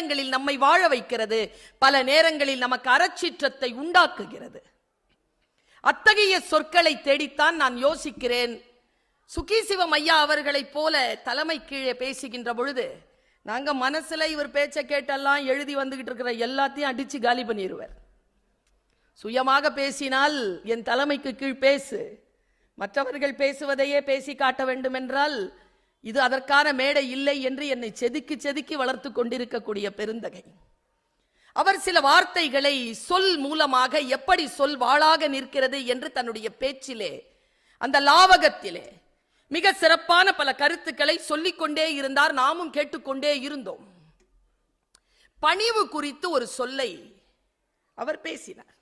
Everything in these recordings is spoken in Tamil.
நேரங்களில் நம்மை வாழ வைக்கிறது, பல நேரங்களில் நமக்கு அறச்சீற்றத்தை உண்டாக்குகிறது. அத்தகைய சொற்களை தேடித்தான் நான் யோசிக்கிறேன். சுகீசிவம் ஐயா அவர்களைப் போல தலைமை கீழே பேசுகின்ற பொழுது நாங்க மனசுல இவர் பேச்சை கேட்டெல்லாம் எழுதி வந்துகிட்டு இருக்கிற எல்லாத்தையும் அடிச்சு காலி பண்ணிடுவார். சுயமாக பேசினால் என் தலைமைக்கு கீழ் பேசு, மற்றவர்கள் பேசுவதையே பேசி காட்ட வேண்டும் என்றால் இது அதற்கான மேடை இல்லை என்று என்னை செதுக்கி செதுக்கி வளர்த்து கொண்டிருக்கக்கூடிய பெருந்தகை. அவர் சில வார்த்தைகளை சொல் மூலமாக எப்படி சொல் வாளாக நிற்கிறது என்று தன்னுடைய பேச்சிலே, அந்த லாவகத்திலே மிக சிறப்பான பல கருத்துக்களை சொல்லிக்கொண்டே இருந்தார். நாமும் கேட்டுக்கொண்டே இருந்தோம். பணிவு குறித்து ஒரு சொல்லை அவர் பேசினார்.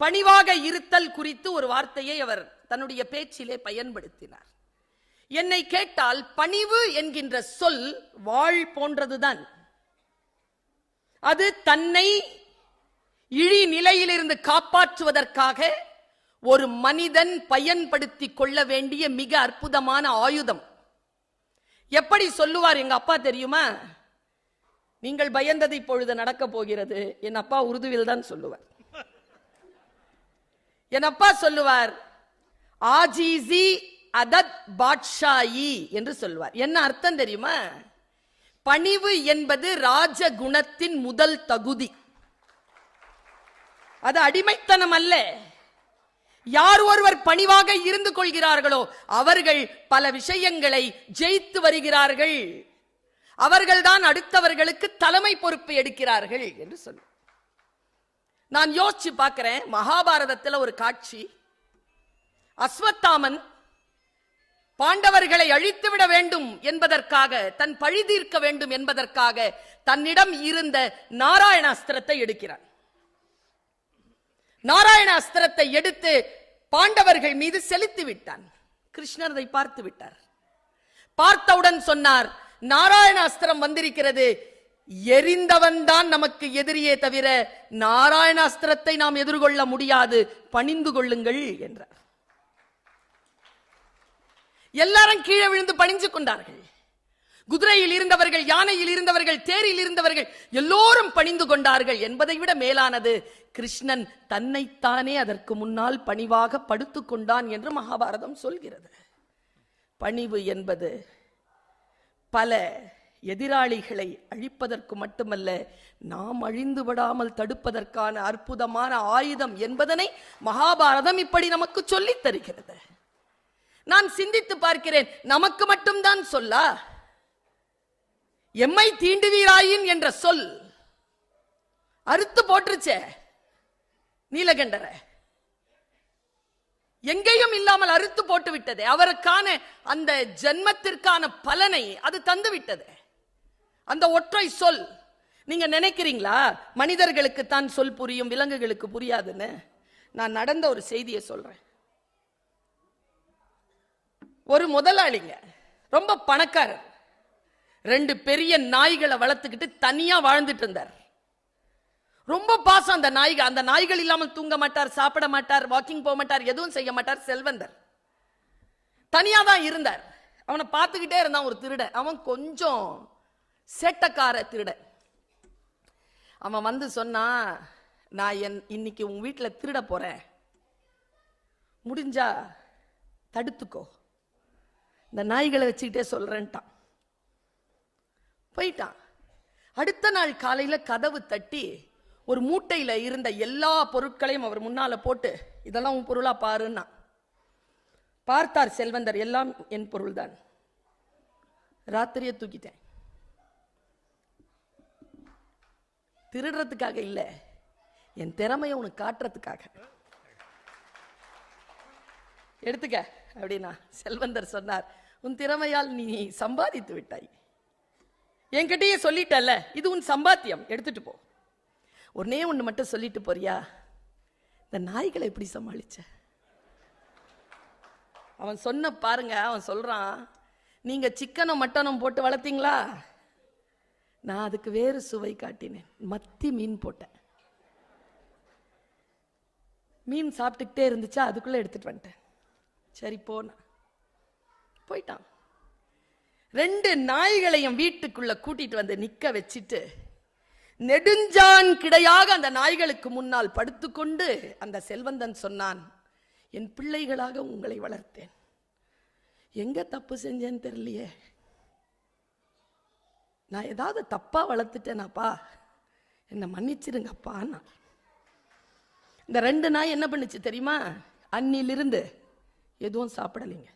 பணிவாக இருத்தல் குறித்து ஒரு வார்த்தையை அவர் தன்னுடைய பேச்சிலே பயன்படுத்தினார். என்னை கேட்டால் பணிவு என்கின்ற சொல் வாழ் போன்றதுதான். அது தன்னை இழி நிலையிலிருந்து காப்பாற்றுவதற்காக ஒரு மனிதன் பயன்படுத்தி கொள்ள வேண்டிய மிக அற்புதமான ஆயுதம். எப்படி சொல்லுவார் எங்க அப்பா தெரியுமா? நீங்கள் பயந்தது இப்பொழுது நடக்க போகிறது. என் அப்பா உருதுவில் தான் சொல்லுவார். என் அப்பா சொல்லுவார், ஆஜிசி அதத் பாட்ஷாயி என்று சொல்வார். என்ன அர்த்தம் தெரியுமா? பணிவு என்பது ராஜகுணத்தின் முதல் தகுதி. அது அடிமைத்தனம் அல்ல. யார் ஒருவர் பணிவாக இருந்து கொள்கிறார்களோ அவர்கள் பல விஷயங்களை ஜெயித்து வருகிறார்கள். அவர்கள்தான் அடுத்தவர்களுக்கு தலைமை பொறுப்பை எடுக்கிறார்கள் என்று சொல்ல. நான் யோசிச்சு பார்க்கிறேன், மகாபாரதத்தில் ஒரு காட்சி. அஸ்வத்தாமன் பாண்டவர்களை அழித்துவிட வேண்டும் என்பதற்காக, தன் பழி தீர்க்க வேண்டும் என்பதற்காக தன்னிடம் இருந்த நாராயணாஸ்திரத்தை எடுக்கிறான். நாராயணாஸ்திரத்தை எடுத்து பாண்டவர்கள் மீது செலுத்தி விட்டான். கிருஷ்ணர் அதை பார்த்து விட்டார். பார்த்தவுடன் சொன்னார், நாராயணாஸ்திரம் வந்திருக்கிறது, எரிந்தவன் தான் நமக்கு எதிரியே தவிர நாராயணாஸ்திரத்தை நாம் எதிர்கொள்ள முடியாது, பணிந்து கொள்ளுங்கள் என்றார். எல்லாரும் கீழே விழுந்து பணிஞ்சு கொண்டார்கள். குதிரையில் இருந்தவர்கள், யானையில் இருந்தவர்கள், தேரில் இருந்தவர்கள் எல்லோரும் பணிந்து கொண்டார்கள். என்பதை விட மேலானது, கிருஷ்ணன் தன்னைத்தானே அதற்கு முன்னால் பணிவாக படுத்துக் கொண்டான் என்று மகாபாரதம் சொல்கிறது. பணிவு என்பது பல எதிராளிகளை அழிப்பதற்கு மட்டுமல்ல, நாம் அழிந்து விடாமல் தடுப்பதற்கான அற்புதமான ஆயுதம் என்பதனை மகாபாரதம் இப்படி நமக்கு சொல்லித் தருகிறது. நான் சிந்தித்து பார்க்கிறேன், நமக்கு மட்டும்தான் சொல்லா? எம்மை தீண்டுவீராயின் என்ற சொல் அறுத்து போட்டுருச்சே நீலகண்டரை, எங்கேயும் இல்லாமல் அறுத்து போட்டு விட்டது. அவருக்கான அந்த ஜென்மத்திற்கான பலனை அது தந்து விட்டது. அந்த ஒற்றை சொல். நீங்க நினைக்கிறீங்களா மனிதர்களுக்கு தான் சொல் புரியும், விலங்குகளுக்கு புரியாதுன்னு? நான் நடந்த ஒரு செய்தியை சொல்றேன். ஒரு முதலாளிங்க, ரொம்ப பணக்காரர், 2 பெரிய நாய்களை வளர்த்துக்கிட்டு தனியா வாழ்ந்துட்டு இருந்தார். ரொம்ப பாசம் அந்த நாய்கள். அந்த நாய்கள் இல்லாமல் தூங்க மாட்டார், சாப்பிட மாட்டார், வாக்கிங் போக மாட்டார், எதுவும் செய்ய மாட்டார். செல்வந்தர் தனியா தான் இருந்தார். அவனை பார்த்துக்கிட்டே இருந்தான் ஒரு திருடன். அவன் கொஞ்சம் சேட்டக்கார திருடன். அவன் வந்து சொன்னா, நான் இன்னைக்கு உங்க வீட்டில் திருட போறேன், முடிஞ்சா தடுத்துக்கோ, இந்த நாய்களை வச்சுக்கிட்டே சொல்றேன்ட்டான். போயிட்டான். அடுத்த நாள் காலையில கதவு தட்டி ஒரு மூட்டையில இருந்த எல்லா பொருட்களையும் அவர் முன்னால போட்டு, இதெல்லாம் உன் பொருளா பாருன்னா. பார்த்தார் செல்வந்தர், எல்லாம் என் பொருள் தான். ராத்திரியே தூக்கிட்டேன். திருடுறதுக்காக இல்ல, என் திறமையை உனக்கு காட்டுறதுக்காக. எடுத்துக்க அப்படின்னா செல்வந்தர் சொன்னார், உன் திறமையால் நீ சம்பாதித்து விட்டாய், என்கிட்டயே சொல்லிட்டல்ல, இது உன் சம்பாத்தியம், எடுத்துட்டு போ. ஒன்னே ஒன்று மட்டும் சொல்லிட்டு போறியா, இந்த நாய்களை எப்படி சமாளிச்ச? அவன் சொன்ன பாருங்க, அவன் சொல்றான், நீங்க சிக்கனும் மட்டனும் போட்டு வளர்த்தீங்களா, நான் அதுக்கு வேறு சுவை காட்டினேன், மத்தி மீன் போட்டேன். மீன் சாப்பிட்டுக்கிட்டே இருந்துச்சா, அதுக்குள்ள எடுத்துட்டு வந்துட்டேன். சரி போன. போயிட்டான். 2 நாய்களையும் வீட்டுக்குள்ள கூட்டிட்டு வந்து நிக்க வச்சிட்டு நெடுஞ்சான் கிடையாக அந்த நாய்களுக்கு முன்னால் படுத்துக்கொண்டு அந்த செல்வந்தன் சொன்னான், என் பிள்ளைகளாக உங்களை வளர்த்தேன், எங்க தப்பு செஞ்சேன்னு தெரியலையே, நான் ஏதாவது தப்பா வளர்த்துட்டேனாப்பா, என்னை மன்னிச்சிருங்கப்பா. இந்த 2 நாய் என்ன பண்ணுச்சு தெரியுமா? அன்னிலிருந்து எதுவும் சாப்பிடலைங்க.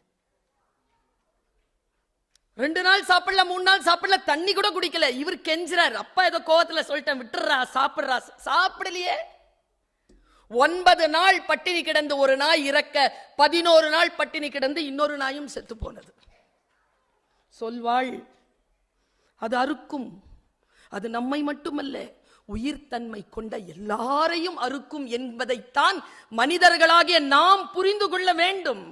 2 நாள் சாப்பிடல, 3 நாள் சாப்பிடல, தண்ணி கூட குடிக்கல. இவர் கெஞ்சுறார், அப்பா ஏதோ கோவத்துல சொல்லிட்டேன், விட்டுறா, சாப்பிடுறா. சாப்பிடலையே. 9 நாள் பட்டினி கிடந்து ஒரு நாய் இறக்க 11 நாள் பட்டினி கிடந்து இன்னொரு நாயும் செத்து போனது. சொல்வாள், அது அறுக்கும். அது நம்மை மட்டுமல்ல, உயிர்த்தன்மை கொண்ட எல்லாரையும் அறுக்கும் என்பதைத்தான் மனிதர்களாகிய நாம் புரிந்து கொள்ள வேண்டும்.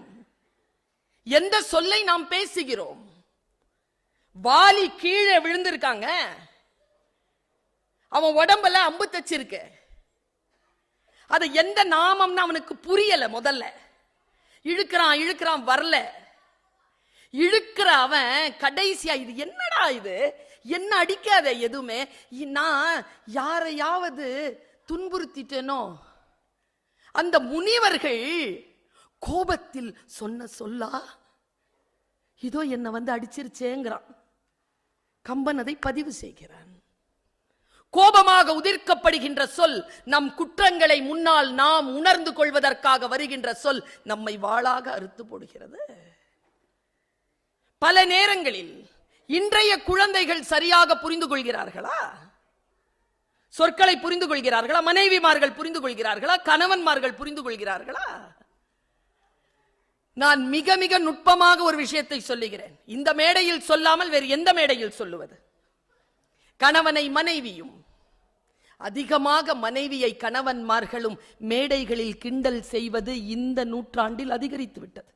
எந்த சொல்லை நாம் பேசுகிறோம்? வாலி கீழே விழுந்திருக்காங்க, அவன் உடம்புல அம்பு தச்சிருக்கு. அது எந்த நாமம்னு அவனுக்கு புரியல. முதல்ல இழுக்கிறான் இழுக்கிறான், வரல. இழுக்கிற அவன் கடைசியா, இது என்னடா இது, என்ன அடிக்காத எதுவுமே, நான் யாரையாவது துன்புறுத்திட்டேனோ? அந்த முனிவர்கள் கோபத்தில் சொன்ன சொல்லா இதோ என்ன வந்து அடிச்சிருச்சேங்கிறான். கம்பன் அதை பதிவு செய்கிறான். கோபமாக உதிர்க்கப்படுகின்ற சொல் நம் குற்றங்களை முன்னால் நாம் உணர்ந்து கொள்வதற்காக வருகின்ற சொல் நம்மை வாளாக அறுத்து போடுகிறது. பல நேரங்களில் இன்றைய குழந்தைகள் சரியாக புரிந்து கொள்கிறார்களா? சொற்களை புரிந்து கொள்கிறார்களா? மனைவிமார்கள் புரிந்து கொள்கிறார்களா? கணவன்மார்கள் புரிந்து கொள்கிறார்களா? நான் மிக மிக நுட்பமாக ஒரு விஷயத்தை சொல்லுகிறேன். இந்த மேடையில் சொல்லாமல் வேறு எந்த மேடையில் சொல்லுவது? கணவனை மனைவியும், அதிகமாக மனைவியை கணவன்மார்களும் மேடைகளில் கிண்டல் செய்வது இந்த நூற்றாண்டில் அதிகரித்து விட்டது.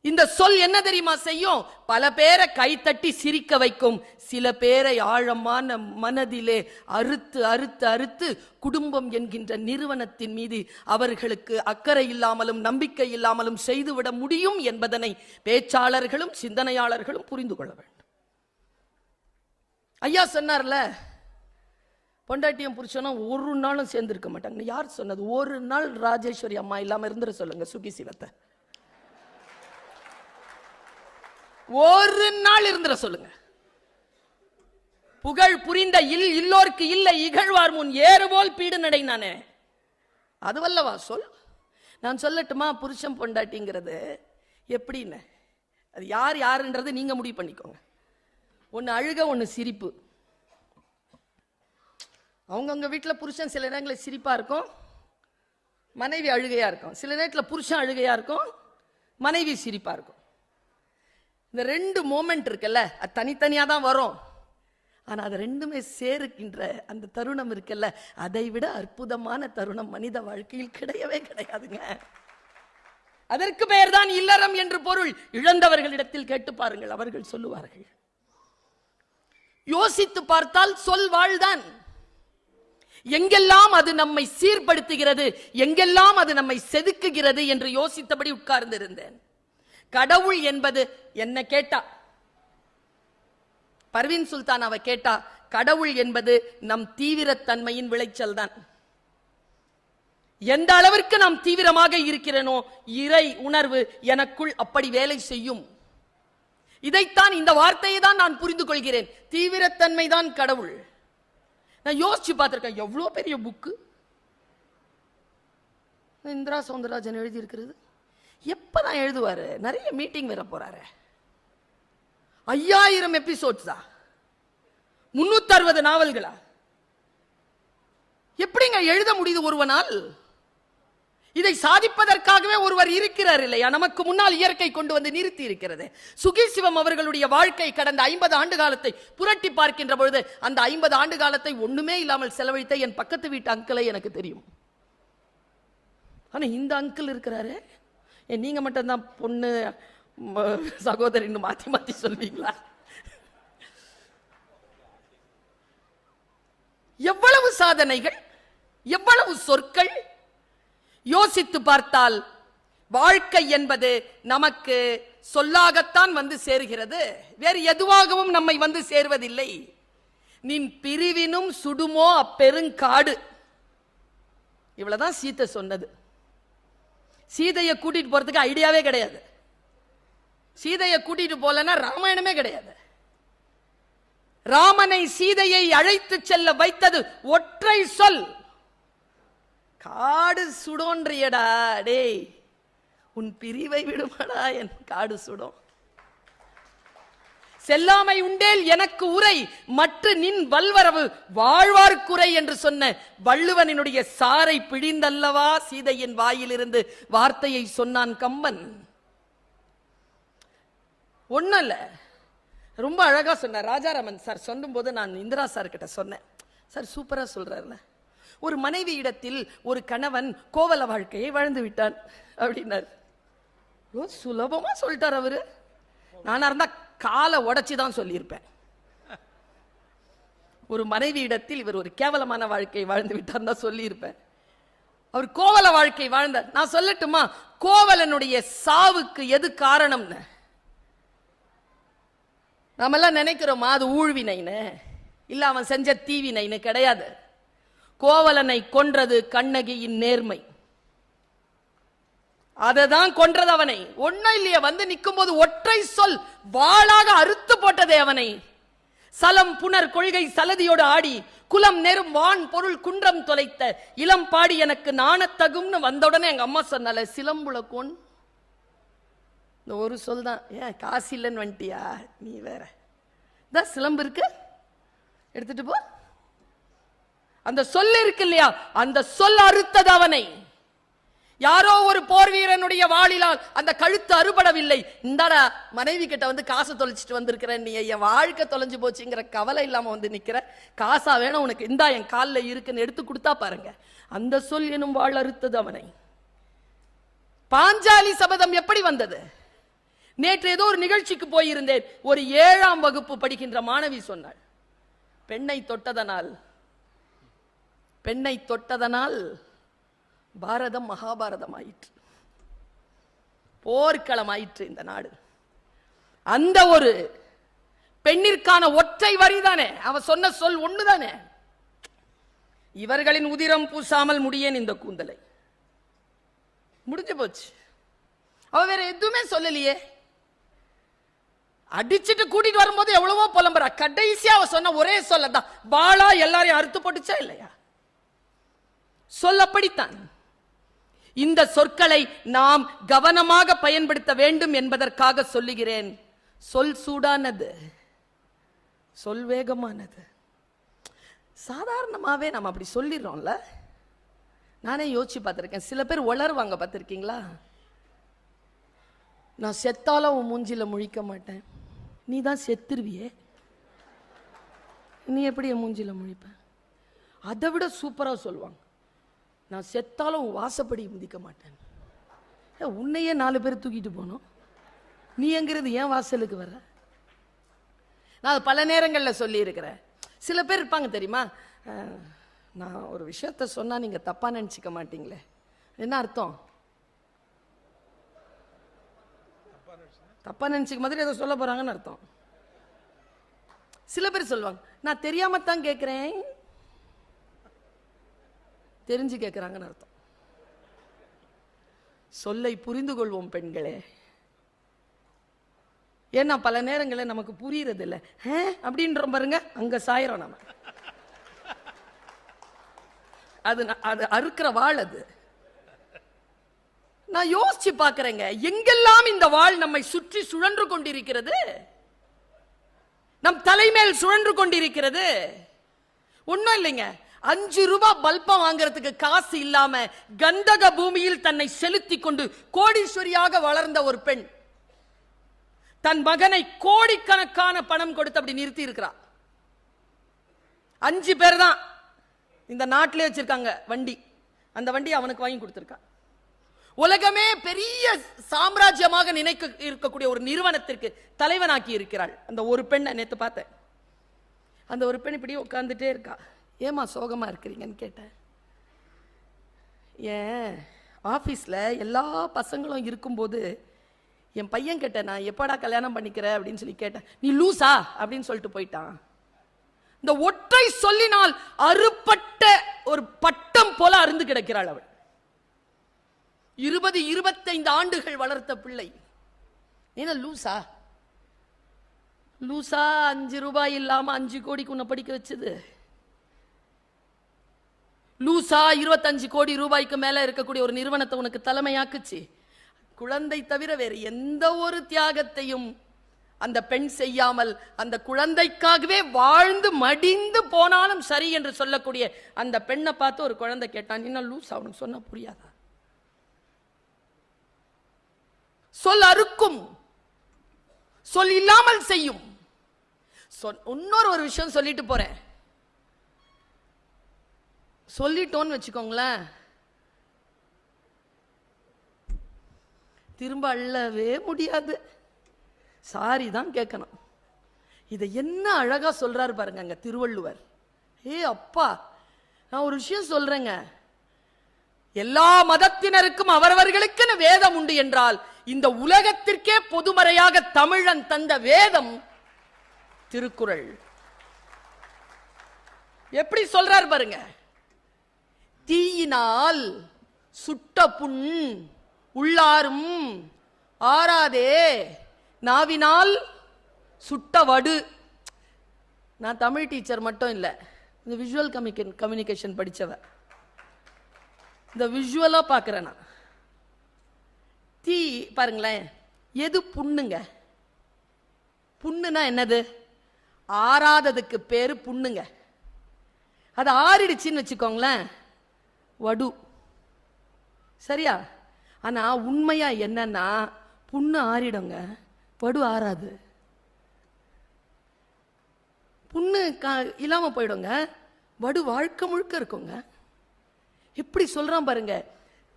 இந்த சொல் என்ன தெரியுமா செய்யும்? பல பேரை கைத்தட்டி சிரிக்க வைக்கும், சில பேரை ஆழமான மனதிலே அறுத்து அறுத்து அறுத்து குடும்பம் என்கின்ற நிறுவனத்தின் மீது அவர்களுக்கு அக்கறை இல்லாமலும் நம்பிக்கை இல்லாமலும் செய்துவிட முடியும் என்பதனை பேச்சாளர்களும் சிந்தனையாளர்களும் புரிந்து கொள்ள வேண்டும். ஐயா சொன்னார்ல, பொண்டாட்டியும் புருஷனும் ஒரு நாளும் சேர்ந்திருக்க மாட்டாங்க. யார் சொன்னது? ஒரு நாள் ராஜேஸ்வரி அம்மா இல்லாம இருந்துட சொல்லுங்க சுகி சிவத்தை. ஒரு நாள் இருந்துட சொல்லுங்க. புகழ் புரிந்த இல்லோர்க்கு இல்லை இகழ்வார் முன் ஏறுபோல் பீடு நடை. நானே அதுவல்லவா சொல். நான் சொல்லட்டுமா? புருஷன் பொண்டாட்டிங்கிறது எப்படின்னு, அது யார் யாருன்றது நீங்க முடிவு பண்ணிக்கோங்க. ஒன்னு அழுக, ஒன்னு சிரிப்பு. அவங்கவுங்க வீட்டில் புருஷன் சில நேரங்களில் சிரிப்பா இருக்கும், மனைவி அழுகையா இருக்கும். சில நேரத்தில் புருஷன் அழுகையா இருக்கும், மனைவி சிரிப்பா இருக்கும். இந்த 2 மோமெண்ட் இருக்குல்ல, அது தனித்தனியா தான் வரும். ஆனா அது ரெண்டுமே சேருகின்ற அந்த தருணம் இருக்குல்ல, அதை விட அற்புதமான தருணம் மனித வாழ்க்கையில் கிடையவே கிடையாதுங்க. அதற்கு பெயர் தான் இல்லறம் என்று பொருள். இழந்தவர்களிடத்தில் கேட்டு பாருங்கள், அவர்கள் சொல்லுவார்கள். யோசித்து பார்த்தால் சொல் வாழ்தான். எங்கெல்லாம் அது நம்மை சீர்படுத்துகிறது, எங்கெல்லாம் அது நம்மை செதுக்குகிறது என்று யோசித்தபடி உட்கார்ந்து இருந்தேன். கடவுள் என்பது என்ன கேட்டா, பர்வீன் சுல்தான் அவ கேட்டா, கடவுள் என்பது நம் தீவிரத்தன்மையின் விளைச்சல் தான். எந்த அளவிற்கு நாம் தீவிரமாக இருக்கிறேனோ இறை உணர்வு எனக்குள் அப்படி வேலை செய்யும். இதைத்தான், இந்த வார்த்தையை தான் நான் புரிந்து கொள்கிறேன். தீவிரத்தன்மை தான் கடவுள். நான் யோசிச்சு பார்த்திருக்கேன், எவ்வளவு பெரிய புக்கு இந்திரா சௌந்தரராஜன் எழுதி இருக்கிறது. எப்பதான் எழுதுவாரு? நிறைய மீட்டிங் வர போறாரு. 5000 எபிசோட்ஸா, 360 நாவல்களா? எப்படிங்க எழுத முடியுது ஒருவனால்? இதை சாதிப்பதற்காகவே ஒருவர் இருக்கிறார் இல்லையா? நமக்கு முன்னால் இயற்கை கொண்டு வந்து நிறுத்தி இருக்கிறது. சுகி சிவம் அவர்களுடைய வாழ்க்கை கடந்த 50 ஆண்டு காலத்தை புரட்டி பார்க்கின்ற பொழுது, அந்த 50 ஆண்டு காலத்தை ஒண்ணுமே இல்லாமல் செலவழித்த என் பக்கத்து வீட்டு அங்கிளை எனக்கு தெரியும். ஆனா இந்த அங்கிள் இருக்கிறாரு, நீங்க மட்டும் தான் பொண்ணு சகோதரின்னு மாத்தி மாத்தி சொல்வீங்களா? எவ்வளவு சாதனைகள், எவ்வளவு சொற்கள்! யோசித்து பார்த்தால் வாழ்க்கை என்பது நமக்கு சொல்லாகத்தான் வந்து சேருகிறது, வேறு எதுவாகவும் நம்மை வந்து சேர்வதில்லை. நின் பிரிவினும் சுடுமோ அப்பெருங்காடு, இவ்வளவுதான் சீதை சொன்னது. சீதையை கூட்டிட்டு போறதுக்கு ஐடியாவே கிடையாது. சீதையை கூட்டிட்டு போலன்னா ராமாயணமே கிடையாது. ராமனை சீதையை அழைத்து செல்ல வைத்தது ஒற்றை சொல், காடு சுடோன்றியடா. டேய், உன் பிரிவை விடுமாடா, என் காடு சுடும். செல்லாமை உண்டேல் எனக்கு உரை, மற்ற நின் வல்வரவு வாழ்வார்க்குறை என்று சொன்ன வள்ளுவனினுடைய சாரை பிழிந்தல்லவா சீதையின் வாயிலிருந்து வார்த்தையை சொன்னான் கம்பன். ஒண்ணல்ல, ரொம்ப அழகா சொன்னார் ராஜாராமன் சார். சொல்லும் போது நான் இந்திரா சார் கிட்ட சொன்னேன், சார் சூப்பரா சொல்றாருல, ஒரு மனைவி இடத்தில் ஒரு கணவன் கோவல வாழ்க்கையை வாழ்ந்து விட்டான் அப்படின்னார். சுலபமா சொல்லிட்டார் அவரு. நானா இருந்தா காலை உடைச்சுதான் சொல்லியிருப்பேன். ஒரு மனைவி இடத்தில் இவர் ஒரு கேவலமான வாழ்க்கை வாழ்ந்து விட்டார் தான் சொல்லியிருப்பேன். அவர் கோவல வாழ்க்கை வாழ்ந்தார். நான் சொல்லட்டுமா, கோவலனுடைய சாவுக்கு எது காரணம்னு நாமெல்லாம் நினைக்கிறோமா அது ஊழ்வினைன்னு, இல்ல அவன் செஞ்ச தீவினைன்னு. கிடையாது. கோவலனை கொன்றது கண்ணகியின் நேர்மை. அததான் கொன்றது அவனை. ஒன்னும் இல்லையே, வந்து நிற்கும் போது ஒற்றை சொல் வாளாக அறுத்து போட்டதே அவனை. சலம் புனர் கொள்கை சலதியோடு ஆடி குலம் நெரும் வான் பொருள் குன்றம் தொலைத்த இளம் பாடி எனக்கு நாணத்தகும்னு வந்தவுடனே எங்க அம்மா சொன்னால சிலம்புல கொன். இந்த ஒரு சொல் தான். ஏன் காசு இல்லைன்னு வந்துட்டியா நீ வேற, தான் சிலம்பு இருக்கு எடுத்துட்டு போ. அந்த சொல் இருக்கு இல்லையா, அந்த சொல் அறுத்தது அவனை. யாரோ ஒரு போர் வீரனுடைய வாளிலால் அந்த கழுத்து அறுபடவில்லை. இந்தாடா மனைவி கிட்ட வந்து காசை தொலைச்சிட்டு வந்திருக்கிற, நீ என் வாழ்க்கை தொலைஞ்சு போச்சுங்கிற கவலை இல்லாம வந்து நிக்கிற, காசா வேணும் உனக்கு, இந்தா என் காலில் இருக்குன்னு எடுத்து கொடுத்தா பாருங்க. அந்த சொல் எனும் வாழ் அறுத்தது அவனை. பாஞ்சாலி சபதம் எப்படி வந்தது? நேற்று ஏதோ ஒரு நிகழ்ச்சிக்கு போயிருந்தேன். ஒரு 7ஆம் வகுப்பு படிக்கின்ற மாணவி சொன்னாள், பெண்ணை தொட்டதனால் பாரதம் மகாபாரதம் ஆயிற்று, போர்க்களம் ஆயிற்று இந்த நாடு. அந்த ஒரு பெண்ணிற்கான ஒற்றை வரிதானே, அவ சொன்ன சொல் ஒண்ணுதானே, இவர்களின் உதிரம் பூசாமல் முடியேன் இந்த கூந்தலை. முடிஞ்சு போச்சு. அவ வேற எதுவுமே சொல்லலையே. அடிச்சுட்டு கூட்டிட்டு வரும்போது எவ்வளவோ புலம்புறா, கடைசியா அவ சொன்ன ஒரே சொல்லதான், பாலா எல்லாரையும் அறுத்து போட்டுச்சா இல்லையா? சொல்லப்படித்தான். இந்த சொற்களை நாம் கவனமாக பயன்படுத்த வேண்டும் என்பதற்காக சொல்லுகிறேன். சொல் சூடானது, சொல் வேகமானது. சாதாரணமாவே நம்ம அப்படி சொல்லிடுறோம்ல. நானே யோசிச்சு பார்த்திருக்கேன். சில பேர் வளருவாங்க, பார்த்திருக்கீங்களா? நான் செத்தாலும் உன் மூஞ்சில முழிக்க மாட்டேன், நீ தான் செத்துருவியே, நீ எப்படி என் மூஞ்சில முழிப்ப? அதை விட சூப்பரா சொல்லுவாங்க, நான் செத்தாலும் வாசப்படி மிதிக்க மாட்டேன். உன்னையே 4 பேர் தூக்கிட்டு போனோம், நீ எங்கிறது ஏன் வாசலுக்கு வர? நான் பல நேரங்களில் சொல்லி இருக்கிறேன். சில பேர் இருப்பாங்க தெரியுமா, நான் ஒரு விஷயத்த சொன்னா நீங்க தப்பா நினைச்சுக்க மாட்டீங்களே. என்ன அர்த்தம்? தப்பா நினைச்சுக்க மாதிரி ஏதோ சொல்ல போறாங்கன்னு அர்த்தம். சில பேர் சொல்லுவாங்க, நான் தெரியாமத்தான் கேட்கிறேன், தெரிஞ்சு கேட்கிறாங்கன்னு அர்த்தம். சொல்லை புரிந்து கொள்வோம் பெண்களே. ஏன்னா பல நேரங்களில் நமக்கு புரியறது இல்லை அப்படின்ற பாருங்க, அங்க சாயிரோம் நாம. அது அறுக்கிற வாழ். அது நான் யோசிச்சு பார்க்கிறேங்க, எங்கெல்லாம் இந்த வாழ் நம்மை சுற்றி சுழன்று கொண்டிருக்கிறது, நம் தலைமேல் சுழன்று கொண்டிருக்கிறது. ஒன்னும் இல்லைங்க, 5 ரூபாய் பல்பம் வாங்குறதுக்கு காசு இல்லாம கந்தக பூமியில் தன்னை செலுத்தி கொண்டு கோடீஸ்வரியாக வளர்ந்த ஒரு பெண் தன் மகனை கோடிக்கணக்கான பணம் கொடுத்து அப்படி நிறுத்தி இருக்கிறார். 5 பேர் தான் இந்த நாட்டிலே வச்சிருக்காங்க வண்டி. அந்த வண்டி அவனுக்கு வாங்கி கொடுத்திருக்கா. உலகமே பெரிய சாம்ராஜ்யமாக நினைக்க இருக்கக்கூடிய ஒரு நிறுவனத்திற்கு தலைவனாக்கி இருக்கிறாள் அந்த ஒரு பெண்ணை. நேத்து பார்த்தேன். அந்த ஒரு பெண் இப்படி உட்கார்ந்துட்டே இருக்கா. ஏமா சோகமா இருக்கிறீங்கன்னு கேட்டேன். ஏன் ஆஃபீஸில் எல்லா பசங்களும் இருக்கும்போது என் பையன் கிட்ட நான் எப்படா கல்யாணம் பண்ணிக்கிற அப்படின்னு சொல்லி கேட்டேன். நீ லூசா அப்படின்னு சொல்லிட்டு போயிட்டான். இந்த ஒற்றை சொல்லினால் அறுபட்ட ஒரு பட்டம் போல அருந்து கிடக்கிறாள் அவள். 20-25 ஆண்டுகள் வளர்த்த பிள்ளை. ஏன்னா லூசா லூசா 5 ரூபாய் இல்லாம 5 கோடிக்கு உன்னை படிக்க வச்சது. லூசா 25 கோடி ரூபாய்க்கு மேல இருக்கக்கூடிய ஒரு நிறுவனத்தை உனக்கு தலைமையாக்குச்சு. குழந்தை தவிர வேறு எந்த ஒரு தியாகத்தையும் அந்த பெண் செய்யாமல் அந்த குழந்தைக்காகவே வாழ்ந்து மடிந்து போனாலும் சரி என்று சொல்லக்கூடிய அந்த பெண்ணை பார்த்து ஒரு குழந்தை கேட்டான், இன்னும் லூசா, அவனுக்கு சொன்னா புரியாதா? சொல் அறுக்கும், சொல் இல்லாமல் செய்யும். இன்னொரு ஒரு விஷயம் சொல்லிட்டு போறேன். சொல்லிட்டோன்னு வச்சுக்கோங்களேன், திரும்ப அள்ளவே முடியாது. சாரி தான் கேட்கணும். இதை என்ன அழகா சொல்றாரு பாருங்க அங்க திருவள்ளுவர். அப்பா, நான் ஒரு விஷயம் சொல்றேங்க. எல்லா மதத்தினருக்கும் அவரவர்களுக்கு வேதம் உண்டு என்றால் இந்த உலகத்திற்கே பொதுமறையாக தமிழன் தந்த வேதம் திருக்குறள். எப்படி சொல்றார் பாருங்க. தீயினால் சுட்ட புண் உள்ளாரும் ஆறாதே, நாவினால் சுட்ட வடு. நான் தமிழ் டீச்சர் மட்டும் இல்லை, இந்த விஷுவல் கம்யூனிகேஷன் படித்தவ. இந்த விஷுவலா பார்க்குறேன் நான். தீ பாருங்களேன், எது புண்ணுங்க? புண்ணுனா என்னது? ஆறாததுக்கு பேரு புண்ணுங்க. அது ஆறிடுச்சின்னு வச்சுக்கோங்களேன், வடு. சரியா? ஆனா உண்மையா என்னன்னா, புண்ணு ஆறிடுங்க, வடு ஆறாது. புண்ணு இல்லாம போயிடுங்க, வடு வாழ்க்கை முழுக்க இருக்குங்க. எப்படி சொல்றான் பாருங்க.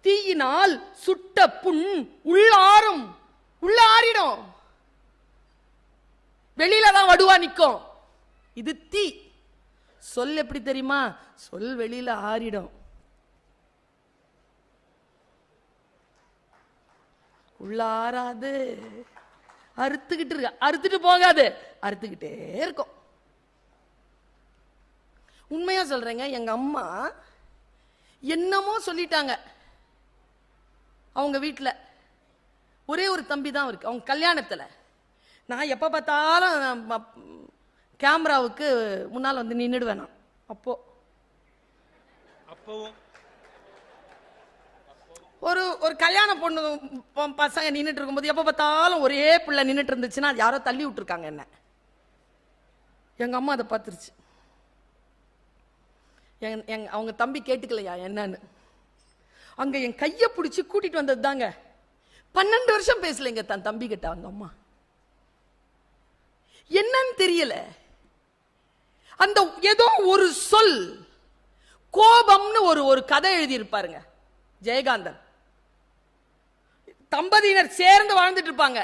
தீயினால் சுட்ட புண் உள்ளாரும், உள்ள ஆறிடும், வெளியில தான் வடுவா நிற்கும். இது தீ. சொல் எப்படி தெரியுமா? சொல் வெளியில ஆறிடும், உள்ள ஆறாது. அறுத்துக்கிட்டு இருக்க, அறுத்துட்டு போகாது, அறுத்துக்கிட்டே இருக்கும். உண்மையா சொல்றேங்க, எங்க அம்மா என்னமோ சொல்லிட்டாங்க. அவங்க வீட்டில் ஒரே ஒரு தம்பி தான் இருக்கு. அவங்க கல்யாணத்தில் நான் எப்போ பார்த்தாலும் கேமராவுக்கு முன்னால் வந்து நின்றுடுவேன். நான் அப்போவும் ஒரு கல்யாண பொண்ணு பசங்க நின்றுட்டு இருக்கும்போது எப்போ பார்த்தாலும் ஒரே பிள்ளை நின்றுட்டு இருந்துச்சுன்னா அது யாரோ தள்ளி விட்டுருக்காங்க என்ன. எங்க அம்மா அதை பார்த்துருச்சு. அவங்க தம்பி கேட்டுக்கலையா என்னன்னு. அங்க என் கையை பிடிச்சி கூட்டிட்டு வந்தது தாங்க. 12 வருஷம் பேசலைங்க தன் தம்பி கிட்ட அவங்க அம்மா. என்னன்னு தெரியல. அந்த ஏதோ ஒரு சொல், கோபம்னு ஒரு கதை எழுதி இருப்பாருங்க ஜெயகாந்தன். தம்பதியினர் சேர்ந்து வாழ்ந்துட்டு இருப்பாங்க.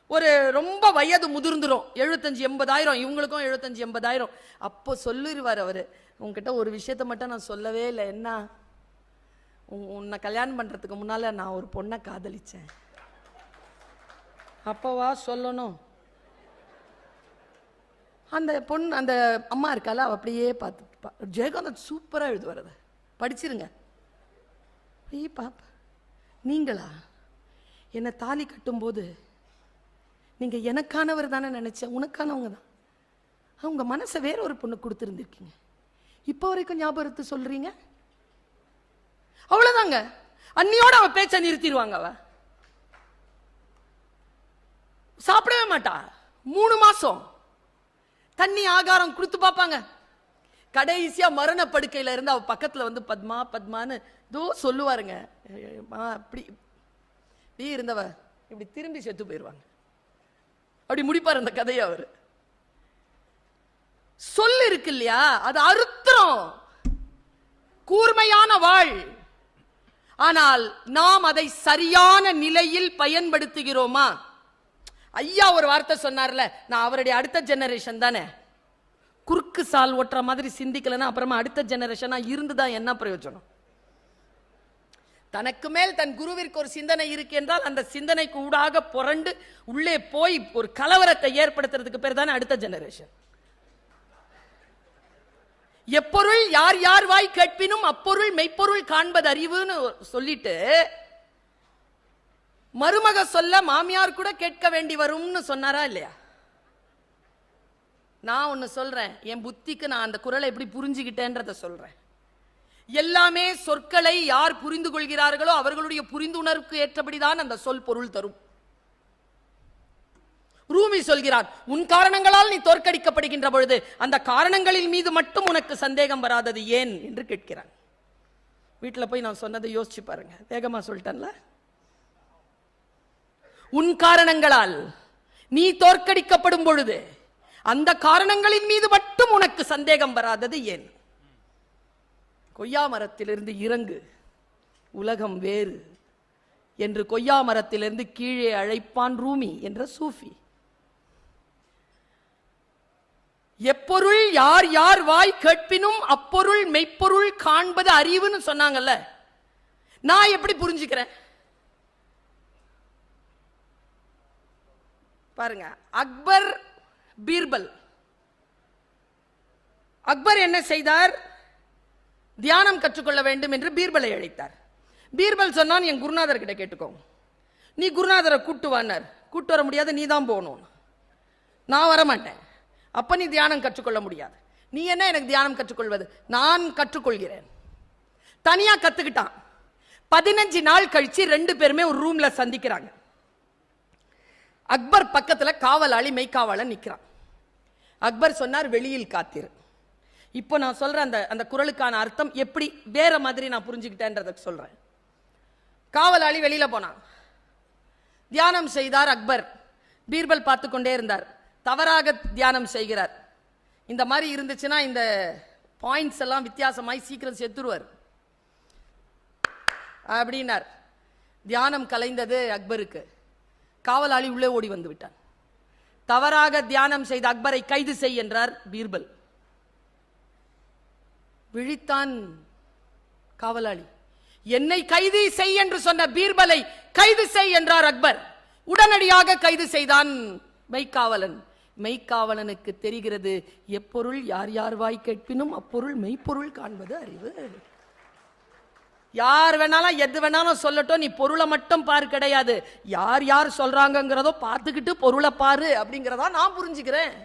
ஒரு ரொம்ப வயது முதிர்ந்துரும், 75-80 இவங்களுக்கும் 75-80. அப்போ சொல்லிடுவார் அவரு, உங்ககிட்ட ஒரு விஷயத்த மட்டும் நான் சொல்லவே இல்லை. என்ன? உன்னை கல்யாணம் பண்றதுக்கு முன்னால நான் ஒரு பொண்ணை காதலிச்சேன். அப்பவா சொல்லணும்? அந்த பொண்ணு, அந்த அம்மா இருக்கால, அவ அப்படியே பார்த்து. ஜெயகாந்தன் சூப்பரா எழுதுவார், அதை படிச்சிருங்க. பாப்பா, நீங்களா என்னை தாலி கட்டும்போது நீங்க எனக்கானவர் தானே நினைச்சேன், உனக்கானவங்க தான். அவங்க மனசை வேற ஒரு பொண்ணு கொடுத்துருந்துருக்கீங்க, இப்போ வரைக்கும் ஞாபகம் எடுத்து சொல்றீங்க. அவ்வளவுதாங்க. அன்னியோட அவ பேச்ச நிறுத்திடுவாங்க. அவ சாப்பிடவே மாட்டா. 3 மாசம் தண்ணி ஆகாரம் கொடுத்து பார்ப்பாங்க. கடைசியா மரண படுக்கையில இருந்து அவ பக்கத்துல வந்து பத்மா பத்மான்னு தோ சொல்லுவாருங்க. அப்படி இருந்தவ இப்படி திரும்பி செத்து போயிருவாங்க. அப்படி முடிப்பார் அந்த கதையை அவரு. சொல் இருக்கு இல்லையா, அது அறுத்திரம், கூர்மையான வாழ். ஆனால் நாம் அதை சரியான நிலையில் பயன்படுத்துகிறோமா? ஐயா ஒரு வார்த்தை சொன்னார்ல, நான் அவருடைய அடுத்த ஜெனரேஷன் தானே. குறுக்கு சால் ஓட்டுற மாதிரி சிந்திக்கலன்னா அப்புறமா அடுத்த ஜெனரேஷனா இருந்துதான் என்ன பிரயோஜனம்? தனக்கு மேல் தன் குருவிற்கு ஒரு சிந்தனை இருக்கு என்றால் அந்த சிந்தனைக்கு ஊடாக புரண்டு உள்ளே போய் ஒரு கலவரத்தை ஏற்படுத்துறதுக்கு பேர் தானே அடுத்த ஜெனரேஷன். எப்பொருள் யார் யார் வாய் கேட்பினும் அப்பொருள் மெய்ப்பொருள் காண்பது அறிவுன்னு சொல்லிட்டு மருமக சொல்ல மாமியார் கூட கேட்க வேண்டி வரும்னு சொன்னாரா இல்லையா? நான் ஒன்னு சொல்றேன், என் புத்திக்கு நான் அந்த குரலை எப்படி புரிஞ்சுக்கிட்டேன்றத சொல்றேன். எல்லாமே சொற்களை யார் புரிந்து கொள்கிறார்களோ அவர்களுடைய புரிந்துணர்வுக்கு ஏற்றபடிதான் அந்த சொல் பொருள் தரும். ரூமி சொல்கிறார், உன் காரணங்களால் நீ தோற்கடிக்கப்படுகின்ற பொழுது அந்த காரணங்களின் மீது மட்டும் உனக்கு சந்தேகம் வராதது ஏன் என்று கேட்கிறான். வீட்டில் போய் நான் சொன்னதை யோசிச்சு பாருங்க. வேகமா சொல்லிட்டேன்ல. உன் காரணங்களால் நீ தோற்கடிக்கப்படும் பொழுது அந்த காரணங்களின் மீது மட்டும் உனக்கு சந்தேகம் வராதது ஏன்? கொய்யா மரத்திலிருந்து இறங்கு, உலகம் வேறு என்று கொய்யா மரத்திலிருந்து கீழே அழைப்பான் ரூமி என்ற சூஃபி. எப்பொருள் யார் யார் வாய் கேட்பினும் அப்பொருள் மெய்ப்பொருள் காண்பது அறிவுன்னு சொன்னாங்கல்ல. நான் எப்படி புரிஞ்சுக்கிறேன் பாருங்க. அக்பர் பீர்பல். அக்பர் என்ன செய்தார்? தியானம் கற்றுக்கொள்ள வேண்டும் என்று பீர்பலை அழைத்தார். பீர்பல் சொன்னான், என் குருநாதர் கிட்ட கேட்டுக்கோ, நீ குருநாதரை கூட்டு வானார். கூட்டு வர முடியாது, நீ தான் போகணும். நான் வரமாட்டேன். அப்ப நீ தியானம் கற்றுக்கொள்ள முடியாது. நீ என்ன எனக்கு தியானம் கற்றுக்கொள்வது? நான் கற்றுக்கொள்கிறேன். தனியா கத்துக்கிட்டான். 15 நாள் கழிச்சு 2 பேருமே ஒரு ரூம்ல சந்திக்கிறாங்க. அக்பர் பக்கத்துல காவலாளி மெய்காவலன் நிக்கிறான். அக்பர் சொன்னார், வெளியில் காத்திரு. இப்போ நான் சொல்றேன் அந்த குரலுக்கான அர்த்தம் எப்படி வேற மாதிரி நான் புரிஞ்சுக்கிட்டேன்றத சொல்றேன். காவலாளி வெளியில போனான். தியானம் செய்தார் அக்பர். பீர்பல் பார்த்து கொண்டே இருந்தார். தவறாக தியானம் செய்கிறார். இந்த மாதிரி இருந்துச்சுன்னா இந்த பாயிண்ட்ஸ் எல்லாம் வித்தியாசமாய் சீக்கிரம் செத்துருவார் அப்படின்னார். தியானம் கலைந்தது அக்பருக்கு. காவலாளி உள்ளே ஓடி வந்து விட்டான். தவறாக தியானம் செய்த அக்பரை கைது செய் என்றார் பீர்பல். விழித்தான் காவலாளி. என்னை கைது செய் என்று சொன்ன பீர்பலை கைது செய் என்றார் அக்பர். உடனடியாக கைது செய்தான் மெய்காவலன். மெய்காவலனுக்கு தெரிகிறது, எப்பொருள் யார் யார் வாய் கேட்பினும் அப்பொருள் மெய்ப்பொருள் காண்பது அறிவு. யார் வேணாலும் எது வேணாலும் சொல்லட்டும், நீ பொருளை மட்டும் பாரு கிடையாது. யார் யார் சொல்றாங்கிறதோ பார்த்துக்கிட்டு பொருளை பாரு அப்படிங்கிறதா நான் புரிஞ்சுக்கிறேன்.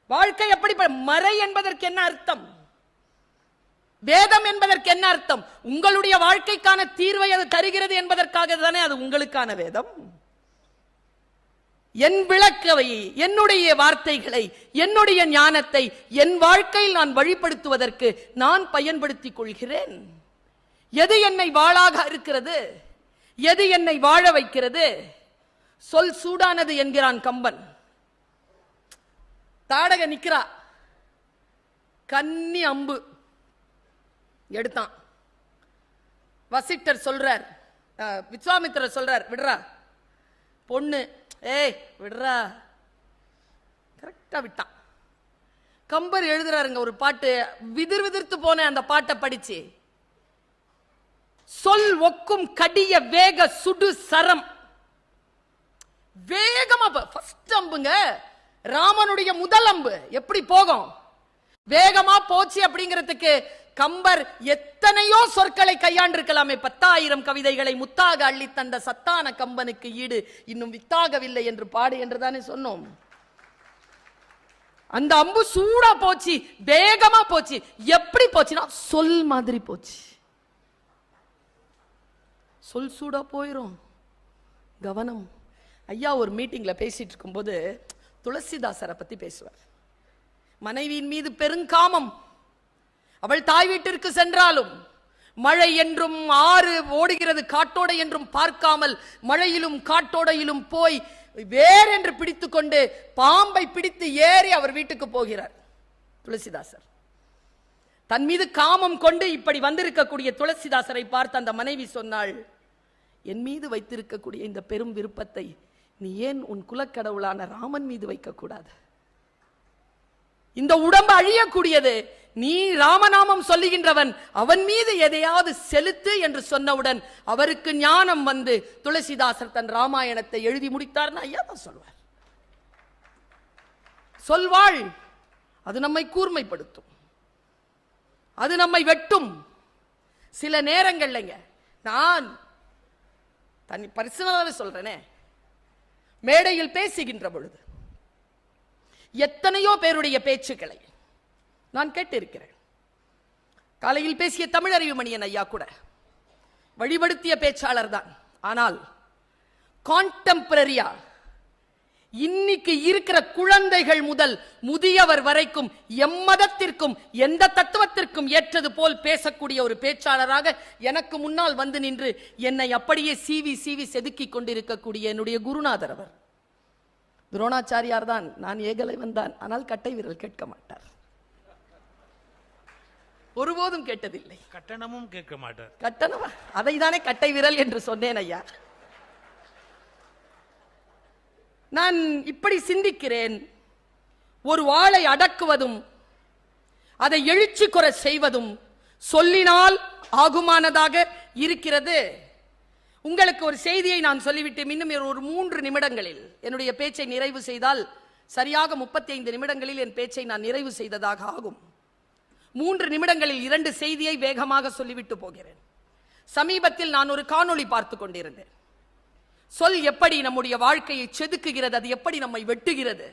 வாழ்க்கை எப்படி? மறை என்பதற்கு என்ன அர்த்தம்? வேதம் என்பதற்கு என்ன அர்த்தம்? உங்களுடைய வாழ்க்கைக்கான தீர்வை அது தருகிறது என்பதற்காக தானே அது உங்களுக்கான வேதம். என் விளக்கவை, என்னுடைய வார்த்தைகளை, என்னுடைய ஞானத்தை என் வாழ்க்கையில் நான் வழிபடுத்துவதற்கு நான் பயன்படுத்திக் கொள்கிறேன். எது என்னை வாளாக இருக்கிறது? எது என்னை வாழ வைக்கிறது? சொல் சூடானது என்கிறான் கம்பன். தாடக நிக்கிறா, கன்னி அம்பு எடுத்தான். வசிட்டர் சொல்றார், விஸ்வாமித்திரர் சொல்றார், விடுறா பொண்ணு, ஏய் விடுறா. கரெக்டா விட்டான். கம்பர் எழுதுறாருங்க ஒரு பாட்டு, விதிர் விதிர்த்து போன அந்த பாட்டை படிச்சு, சொல் ஒக்கும் கடிய வேக சுடு சரம். வேகமா ஃபர்ஸ்ட் அம்புங்க, ராமனுடைய முதல் அம்பு எப்படி போகும்? வேகமா போச்சு. அப்படிங்கிறதுக்கு கம்பர் எத்தனையோ சொற்களை கையாண்டிருக்கலாமே. 10,000 கவிதைகளை முத்தாக அள்ளி தந்த சத்தான கம்பனுக்கு ஈடு இன்னும் வித்தாகவில்லை என்று பாடு என்றுதானே சொன்னோம். அந்த அம்பு சூடா போச்சு, வேகமா போச்சு. எப்படி போச்சுன்னா சொல் மாதிரி போச்சு. சொல் சூடா போயிரும். கவனம். ஐயா ஒரு மீட்டிங்ல பேசிட்டு இருக்கும்போது துளசிதாசரை பத்தி பேசுவார். மனைவியின் மீது பெருங்காமம். அவள் தாய் வீட்டிற்கு சென்றாலும் மழை என்றும் ஆறு ஓடுகிறது காட்டோடை என்றும் பார்க்காமல் மழையிலும் காட்டோடையிலும் போய் வேறென்று பிடித்துக் கொண்டு பாம்பை பிடித்து ஏறி அவர் வீட்டுக்கு போகிறார் துளசிதாசர். தன் மீது காமம் கொண்டு இப்படி வந்திருக்கக்கூடிய துளசிதாசரை பார்த்து அந்த மனைவி சொன்னாள், என் மீது வைத்திருக்கக்கூடிய இந்த பெரும் விருப்பத்தை நீ ஏன் உன் குலக்கடவுளான ராமன் மீது வைக்க கூடாது? இந்த உடம்பு அழியக்கூடியது, நீ ராமநாமம் சொல்லுகின்றவன், அவன் மீது எதையாவது செலுத்து என்று சொன்னவுடன் அவருக்கு ஞானம் வந்து துளசிதாசர் தன் ராமாயணத்தை எழுதி முடித்தார்னு ஐயா தான் சொல்வார். சொல்வாள், அது நம்மை கூர்மைப்படுத்தும், அது நம்மை வெட்டும். சில நேரங்கள்லங்க நான் தனி பர்சனலாவே சொல்றேனே, மேடையில் பேசுகின்ற பொழுது எத்தனையோ பேருடைய பேச்சுக்களை நான் கேட்டிருக்கிறேன். காலையில் பேசிய தமிழறிவு மணியன் ஐயா கூட வழிபடுத்திய பேச்சாளர் தான். ஆனால் கான்டெம்பரரியா இன்னைக்கு இருக்கிற குழந்தைகள் முதல் முதியவர் வரைக்கும் எம்மதத்திற்கும் எந்த தத்துவத்திற்கும் ஏற்றது போல் பேசக்கூடிய ஒரு பேச்சாளராக எனக்கு முன்னால் வந்து நின்று என்னை அப்படியே சீவி சீவி செதுக்கி கொண்டிருக்கக்கூடிய என்னுடைய குருநாதர் அவர். துரோணாச்சாரியார் தான், நான் ஏகலைவன் தான், ஆனால் கட்டை விரல் கேட்க மாட்டார், ஒருபோதும் கேட்டதில்லை, கட்டணமும் கேட்க மாட்டார். கட்டணம், அதை தானே கட்டை விரல் என்று சொன்னேன் ஐயா. நான் இப்படி சிந்திக்கிறேன், ஒரு வாளை அடக்குவதும் அதை எழுச்சி குற செய்வதும் சொல்லினால் ஆகுமானதாக இருக்கிறது. உங்களுக்கு ஒரு செய்தியை நான் சொல்லிவிட்டு இன்னும் ஒரு 3 நிமிடங்களில் என்னுடைய பேச்சை நிறைவு செய்தால் சரியாக 35 நிமிடங்களில் என் பேச்சை நான் நிறைவு செய்ததாக ஆகும். 3 நிமிடங்களில் 2 செய்தியை வேகமாக சொல்லிவிட்டு போகிறேன். சமீபத்தில் நான் ஒரு காணொளி பார்த்து கொண்டிருந்தேன். சொல் எப்படி நம்முடைய வாழ்க்கையை செதுக்குகிறது, அது எப்படி நம்மை வெட்டுகிறது.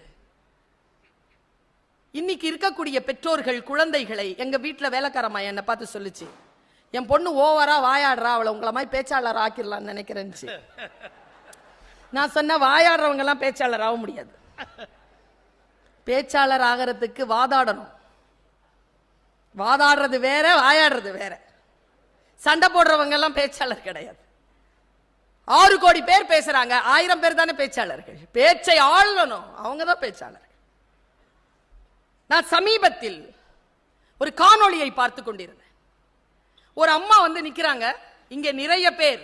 இன்னைக்கு இருக்கக்கூடிய பெற்றோர்கள் குழந்தைகளை, எங்க வீட்டுல வேலைக்காரமா என்னை பார்த்து சொல்லுச்சு, என் பொண்ணு ஓவரா வாயாடுறா, அவளை உங்களை மாதிரி பேச்சாளர் ஆக்கிடலான்னு நினைக்கிறேன். நான் சொன்ன, வாயாடுறவங்க எல்லாம் பேச்சாளர் ஆக முடியாது. பேச்சாளர் ஆகிறதுக்கு வாதாடணும். வாதாடுறது வேற, வாயாடுறது வேற. சண்டை போடுறவங்க எல்லாம் பேச்சாளர் கிடையாது. 6 கோடி பேர் பேசுறாங்க, 1000 பேர் தானே பேச்சாளர்கள். பேச்சை ஆளணும், அவங்க தான் பேச்சாளர்கள். நான் சமீபத்தில் ஒரு காணொளியை பார்த்து கொண்டிருந்தேன். ஒரு அம்மா வந்து நிக்கிறாங்க, இங்கே நிறைய பேர்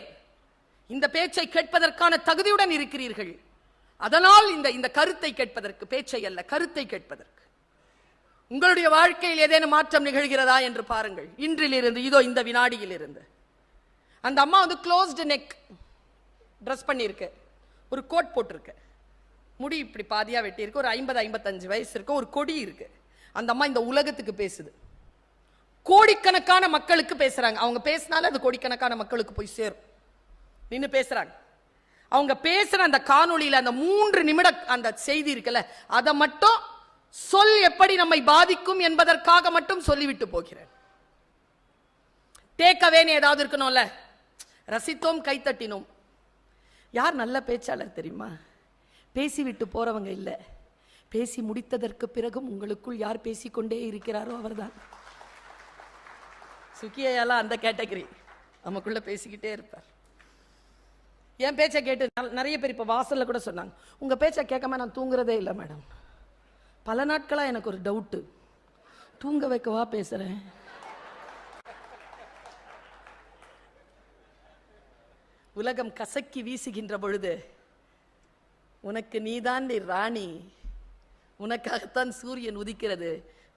இந்த பேச்சை கேட்பதற்கான தகுதியுடன் இருக்கிறீர்கள், அதனால் இந்த கருத்தை கேட்பதற்கு, பேச்சை அல்ல கருத்தை கேட்பதற்கு உங்களுடைய வாழ்க்கையில் ஏதேனும் மாற்றம் நிகழ்கிறதா என்று பாருங்கள். இன்றிலிருந்து, இதோ இந்த வினாடியில் இருந்து. அந்த அம்மா வந்து க்ளோஸ்டு நெக் ட்ரெஸ் பண்ணியிருக்கு, ஒரு கோட் போட்டிருக்கு, முடி இப்படி பாதியா வெட்டி இருக்கு, ஒரு 50-55 வயசு இருக்கு, ஒரு கொடி இருக்கு. அந்த அம்மா இந்த உலகத்துக்கு பேசுது, கோடிக்கணக்கான மக்களுக்கு பேசுறாங்க. அவங்க பேசினால அது கோடிக்கணக்கான மக்களுக்கு போய் சேரும். நின்று பேசுறாங்க. அவங்க பேசுற அந்த காணொளியில அந்த 3 நிமிட அந்த செய்தி இருக்குல்ல, அதை மட்டும் சொல் எப்படி நம்மை பாதிக்கும் என்பதற்காக மட்டும் சொல்லிவிட்டு போகிறேன். டேக்அவேன்னு ஏதாவது இருக்கணும்ல. ரசித்தோம், கைத்தட்டினோம். யார் நல்ல பேச்சாளர் தெரியுமா? பேசிவிட்டு போறவங்க இல்ல, பேசி முடித்ததற்கு பிறகும் உங்களுக்குள் யார் பேசிக்கொண்டே இருக்கிறாரோ அவர்தான். சுக்கியெல்லாம் அந்த கேட்டகரி, நமக்குள்ள பேசிக்கிட்டே இருப்பார். என் பேச்சை கேட்டு நிறைய பேர் இப்ப வாசல்ல கூட சொன்னாங்க, உங்க பேச்சை கேட்காம நான் தூங்குறதே இல்லை மேடம். பல நாட்களா எனக்கு ஒரு டவுட்டு, தூங்க வைக்கவா பேசுறேன்? உலகம் கசக்கி வீசுகின்ற பொழுது உனக்கு நீதான் ராணி, உனக்காகத்தான் சூரியன் உதிக்கிறது,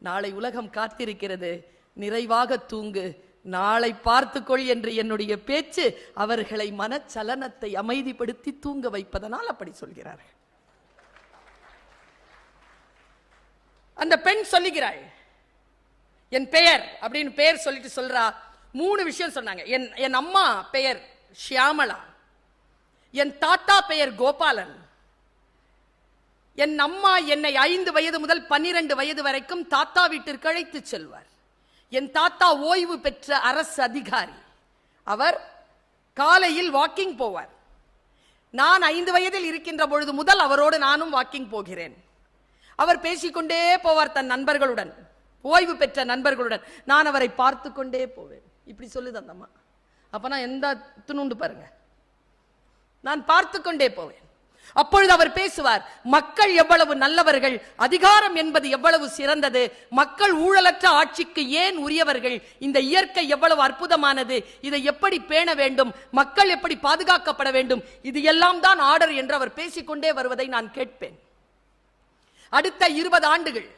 நாளை உலகம் காத்திருக்கிறது, நிறைவாக தூங்கு, நாளை பார்த்துக்கொள் என்று என்னுடைய பேச்சு அவர்களை மனச்சலனத்தை அமைதிப்படுத்தி தூங்க வைப்பதனால் அப்படி சொல்கிறார்கள். அந்த பெண் சொல்லுகிறாள், என் பெயர் அப்படின்னு பெயர் சொல்லிட்டு சொல்றா. 3 விஷயம் சொன்னாங்க. என் அம்மா பெயர் ஷியாமளா, என் தாத்தா பெயர் கோபாலன், என் அம்மா என்னை 5 வயது முதல் 12 வயது வரைக்கும் தாத்தா வீட்டிற்கு அழைத்து செல்வார். என் தாத்தா ஓய்வு பெற்ற அரசு அதிகாரி, அவர் காலையில் வாக்கிங் போவார். நான் 5 வயதில் இருக்கின்ற பொழுது முதல் அவரோடு நானும் வாக்கிங் போகிறேன். அவர் பேசிக்கொண்டே போவார் தன் நண்பர்களுடன், ஓய்வு பெற்ற நண்பர்களுடன். நான் அவரை பார்த்து கொண்டே போவேன். இப்படி சொல்லுது அந்த அம்மா. அப்ப நான் எந்த துணுண்டு பாருங்க, நான் பார்த்து கொண்டே போவேன். அப்பொழுது அவர் பேசுவார், மக்கள் எவ்வளவு நல்லவர்கள், அதிகாரம் என்பது எவ்வளவு சிறந்தது, மக்கள் ஊழலற்ற ஆட்சிக்கு ஏன் உரியவர்கள், இந்த இயற்கை எவ்வளவு அற்புதமானது, இதை எப்படி பேண வேண்டும், மக்கள் எப்படி பாதுகாக்கப்பட வேண்டும், இது எல்லாம் தான் ஆர்டர் என்று அவர் பேசிக்கொண்டே வருவதை நான் கேட்பேன். அடுத்த 20 ஆண்டுகள்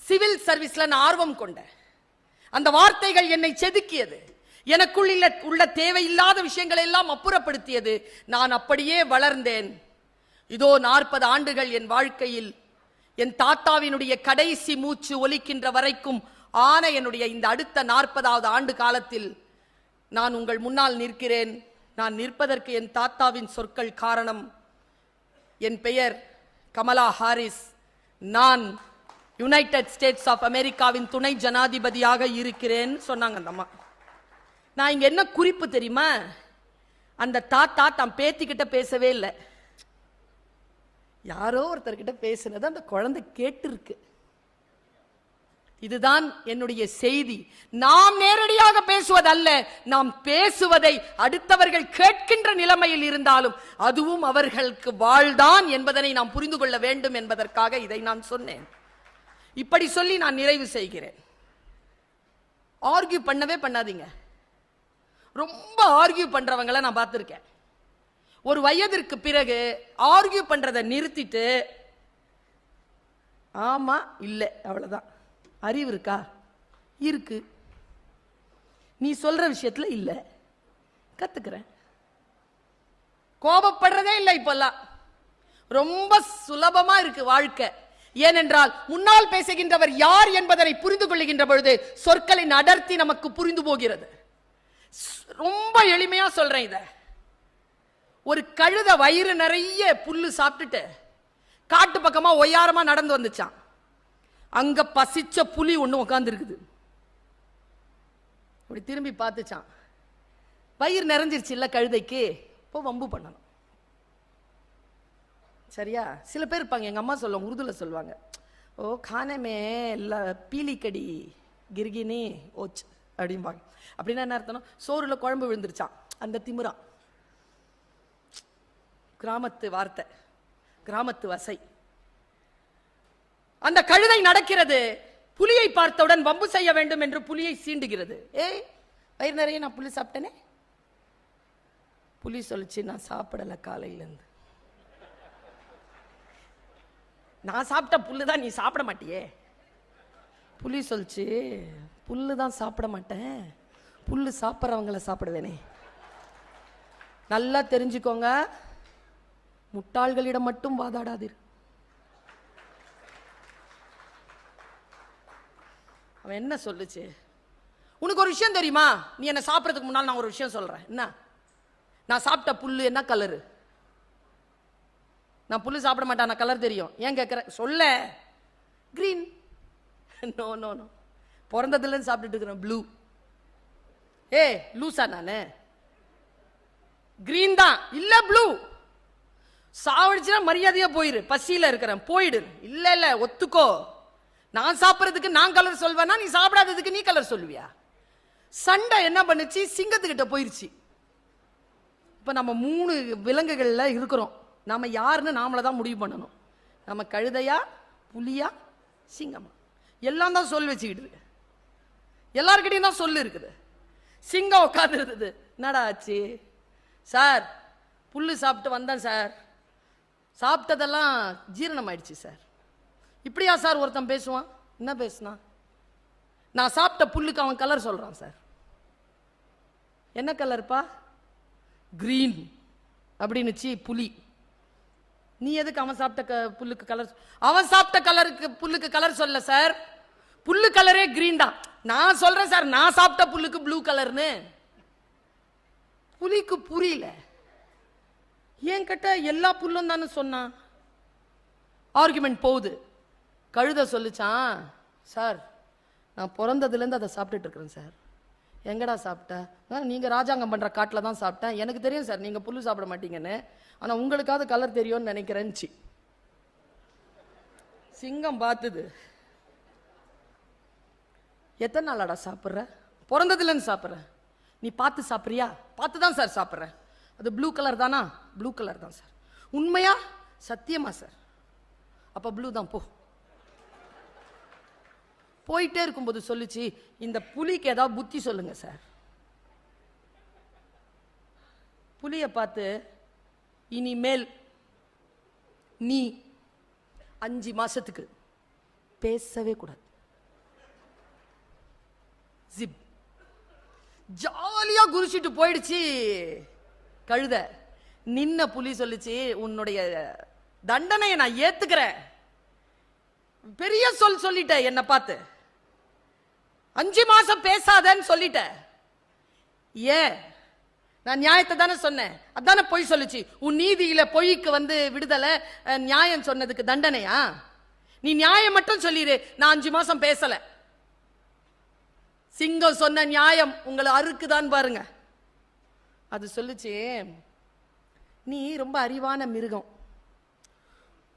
சிவில் சர்வீஸ்ல நான் ஆர்வம் கொண்டேன். அந்த வார்த்தைகள் என்னை செதுக்கியது. எனக்குள் உள்ள தேவையில்லாத விஷயங்களை எல்லாம் அப்புறப்படுத்தியது. நான் அப்படியே வளர்ந்தேன். இதோ 40 ஆண்டுகள் என் வாழ்க்கையில் என் தாத்தாவினுடைய கடைசி மூச்சு ஒலிக்கின்ற வரைக்கும் ஆன என்னுடைய இந்த அடுத்த 40வது ஆண்டு காலத்தில் நான் உங்கள் முன்னால் நிற்கிறேன். நான் நிற்பதற்கு என் தாத்தாவின் சொற்கள் காரணம். என் பெயர் கமலா ஹாரிஸ். நான் யுனைடெட் ஸ்டேட்ஸ் ஆஃப் அமெரிக்காவின் துணை ஜனாதிபதியாக இருக்கிறேன் சொன்னாங்க அந்த அம்மா. நான் இங்க என்ன குறிப்பு தெரியுமா? அந்த தாத்தா தான் பேத்திக்கிட்ட பேசவே இல்லை. யாரோ ஒருத்தர்கிட்ட பேசுனது அந்த குழந்தை கேட்டு இருக்கு. இதுதான் என்னுடைய செய்தி. நாம் நேரடியாக பேசுவதல்ல, நாம் பேசுவதை அடுத்தவர்கள் கேட்கின்ற நிலைமையில் இருந்தாலும் அதுவும் அவர்களுக்கு வாழ்தான் என்பதனை நாம் புரிந்து கொள்ள வேண்டும் என்பதற்காக இதை நான் சொன்னேன். இப்படி சொல்லி நான் நிறைவு செய்கிறேன். ஆர்கியூ பண்ணவே பண்ணாதீங்க. ரொம்ப ஆர்கியூ பண்றவங்களை நான் பார்த்திருக்கேன். ஒரு வயதிற்கு பிறகு ஆர்கியூ பண்றதை நிறுத்திட்டு ஆமா இல்ல அவ்வளவுதான். அறிவு இருக்கா? இருக்கு. நீ சொல்ற விஷயத்துல இல்ல, கத்துக்கிறேன். கோபப்படுறதே இல்லை இப்பெல்லாம். ரொம்ப சுலபமா இருக்கு வாழ்க்கை. ஏனென்றால் முன்னால் பேசுகின்றவர் யார் என்பதனை புரிந்து கொள்ளுகின்ற பொழுது சொற்களின் அடர்த்தி நமக்கு புரிந்து போகிறது. ரொம்ப எளிமையா சொல்றேன் இத. ஒரு கழுத வயிறு நிறைய புல்லு சாப்பிட்டுட்டு காட்டு பக்கமா ஒய்யாரமா நடந்து வந்துச்சான். அங்க பசிச்ச புலி ஒண்ணு உட்கார்ந்து இருக்குது. அப்படி திரும்பி பார்த்துச்சான். வயிறு நிறைஞ்சிருச்சு இல்ல கழுதைக்கு, இப்போ வம்பு பண்ணணும். சரியா? சில பேர் இருப்பாங்க, எங்க அம்மா சொல்லுவாங்க, உருதுல சொல்லுவாங்க, ஓ खाने में பீலி கடி கிர்கினி ஓச் அப்படிம்பாங்க. அப்படின்னா என்ன அர்த்தம்? சோறுல குழம்பு விழுந்துருச்சான். அந்த திமிரா கிராமத்து வார்த்தை, கிராமத்து வசை. அந்த கழுதை நடக்கிறது. புலியை பார்த்தவுடன் வம்பு செய்ய வேண்டும் என்று புலியை சீண்டுகிறது. ஏய் வயிறு நிறைய நான் புலி சாப்பிட்டேனே. புலி சொல்லிச்சு, நான் சாப்பிடல காலையில இருந்து. நான் சாப்பிட்ட புல்லுதான் நீ சாப்பிட மாட்டியே. புலி சொல்லிச்சு, புல்லு தான் சாப்பிட மாட்டேன், புல்லு சாப்பிட்றவங்களை சாப்பிடுவேனே. நல்லா தெரிஞ்சுக்கோங்க, முட்டாள்களிடம் மட்டும் வாதாடாதீர். அவன் என்ன சொல்லுச்சு? உனக்கு ஒரு விஷயம் தெரியுமா? நீ என்ன சாப்பிட்றதுக்கு முன்னால் நான் ஒரு விஷயம் சொல்றேன். என்ன? நான் சாப்பிட்ட புல்லு என்ன கலரு? நான் புல்லு சாப்பிட மாட்டேன், நான் கலர் தெரியும். ஏன் கேட்குற? சொல்ல. கிரீன். நோ நோ நோ, பிறந்ததுல சாப்பிட்டுட்டு இருக்கிறேன் ப்ளூ. ஏ லூசா நானு? கிரீன் தான் இல்ல ப்ளூ. சாவடிச்சுனா மரியாதையா போயிரு. பசியில இருக்கிறேன் போயிடு. இல்ல இல்ல ஒத்துக்கோ. நான் சாப்பிட்றதுக்கு நான் கலர் சொல்வேனா, நீ சாப்பிடாததுக்கு நீ கலர் சொல்லுவியா? சண்டை என்ன பண்ணுச்சு? சிங்கத்துக்கிட்ட போயிருச்சு. இப்ப நம்ம 3 விலங்குகள்ல இருக்கிறோம். நாம யாருன்னு நாமள தான் முடிவு பண்ணணும். நம்ம கழுதையா, புலியா, சிங்கமா? எல்லாம் தான் சொல் வச்சுக்கிட்டு இருக்கு. எல்லார்கிட்டையும் தான் சொல்லு இருக்குது. சிங்கம் உட்கார்ந்து இருக்குது. என்னடா ஆச்சு சார்? புல்லு சாப்பிட்டு வந்தேன் சார், சாப்பிட்டதெல்லாம் ஜீரணம் ஆயிடுச்சு சார். இப்படியா சார் ஒருத்தன் பேசுவான்? என்ன பேசுனா? நான் சாப்பிட்ட புல்லுக்கு அவன் கலர் சொல்றான் சார். என்ன கலர்ப்பா? கிரீன் அப்படின்னுச்சு புலி. நீ எதுக்கு அவன் சாப்பிட்ட புல்லுக்கு கலர்? அவன் சாப்பிட்ட கலருக்கு புல்லுக்கு கலர் சொல்ல சார். புல்லு கலரே கிரீன் தான். நான் சொல்றேன் சார், நான் சாப்பிட்ட புல்லுக்கு ப்ளூ கலர்னு. புலிக்கு புரியல. ஏன் கிட்ட எல்லா புல்லும் தானே சொன்னான். ஆர்குமெண்ட் போகுது. கழுத சொல்லிச்சான், சார் நான் பிறந்ததுலேருந்து அதை சாப்பிட்டுட்டு இருக்கிறேன் சார். எங்கடா சாப்பிட்ட? நீங்க ராஜாங்கம் பண்ற காட்டில் தான் சாப்பிட்டேன். எனக்கு தெரியும் சார் நீங்க புல்லு சாப்பிட மாட்டீங்கன்னு, ஆனா உங்களுக்காவது கலர் தெரியும்னு நினைக்கிறேன்ச்சு. சிங்கம் பார்த்துது. எத்தனை நாளாடா சாப்பிட்ற? பிறந்ததுலேருந்து சாப்பிட்றேன். நீ பார்த்து சாப்பிட்றியா? பார்த்து தான் சார் சாப்பிட்றேன். அது ப்ளூ கலர் தானா? ப்ளூ கலர் தான் சார். உண்மையா? சத்தியமா சார். அப்ப ப்ளூ தான் போ. போயிட்டே இருக்கும்போது சொல்லுச்சு, இந்த புலிக்கு ஏதாவது புத்தி சொல்லுங்க சார். புலிய பார்த்து, இனிமேல் நீ 5 மாசத்துக்கு பேசவே கூடாது. ஜிப் ஜாலியா குதிச்சிட்டு போயிடுச்சு கழுத. நின்ன புலி சொல்லுச்சு, உன்னுடைய தண்டனையை நான் ஏத்துக்கிறேன், பெரிய சொல்லிட்ட, என்ன பார்த்து 5 மாசம் பேசாதன்னு சொல்லிட்ட. ஏன்? நான் நியாயத்தை தானே சொன்னேன், அதானே பொய் சொல்லுச்சு. உன் நீதியில பொய்க்கு விடுதலை, நியாயம் சொன்னதுக்கு தண்டனையா? நீ நியாயம் மட்டும் சொல்லிடு, நான் 5 மாசம் பேசல. சிங்கம் சொன்ன நியாயம் உங்களை அறுக்குதான் பாருங்க. அது சொல்லுச்சு, நீ ரொம்ப அறிவான மிருகம்,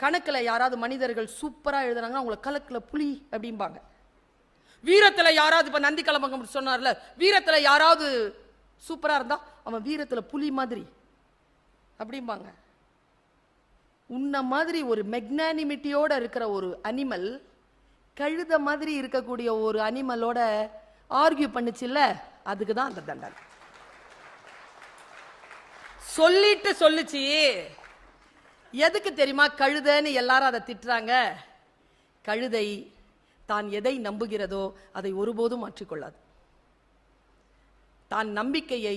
கணக்குல யாராவது மனிதர்கள் சூப்பரா எழுதுறாங்கன்னா அவங்கள கலக்குல புலி அப்படிம்பாங்க. வீரத்துல யாராவது, இப்ப நந்தி கலம்பகம் சொன்னார்ல, வீரத்துல யாராவது சூப்பரா இருந்தா அவன் வீரத்துல புலி மாதிரி அப்படிம்பாங்க. உன்ன மாதிரி ஒரு மெக்னானிமிட்டியோட இருக்கிற ஒரு அனிமல் கழுத மாதிரி இருக்கக்கூடிய ஒரு அனிமலோட ஆர்கியூ பண்ணுச்சுல்ல, அதுக்கு தான் அந்த தண்டனை. சொல்லிட்டு சொல்லுச்சு. எதுக்கு தெரியுமா கழுதைன்னு எல்லாரும் அதை திட்டுறாங்க? கழுதை தான் எதை நம்புகிறதோ அதை ஒருபோதும் மாற்றிக்கொள்ளாது. தான் நம்பிக்கையை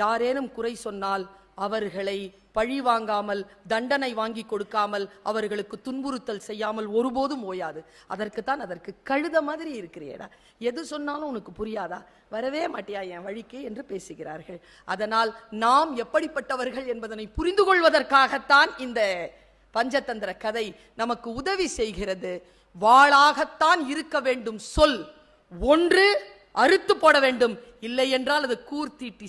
யாரேனும் குறை சொன்னால் அவர்களை பழி வாங்காமல், தண்டனை வாங்கி கொடுக்காமல், அவர்களுக்கு துன்புறுத்தல் செய்யாமல் ஒருபோதும் ஓயாது. அதற்குத்தான் அதற்கு கழுத மாதிரி இருக்கிறியடா, எது சொன்னாலும் உனக்கு புரியாதா, வரவே மாட்டியா என் வழிக்கு என்று பேசுகிறார்கள். அதனால் நாம் எப்படிப்பட்டவர்கள் என்பதனை புரிந்து கொள்வதற்காகத்தான் இந்த பஞ்சதந்திர கதை நமக்கு உதவி செய்கிறது. வாளாகத்தான் இருக்க வேண்டும் சொல், ஒன்று அறுத்து போட வேண்டும், இல்லை என்றால் அது கூர்த்தீட்டி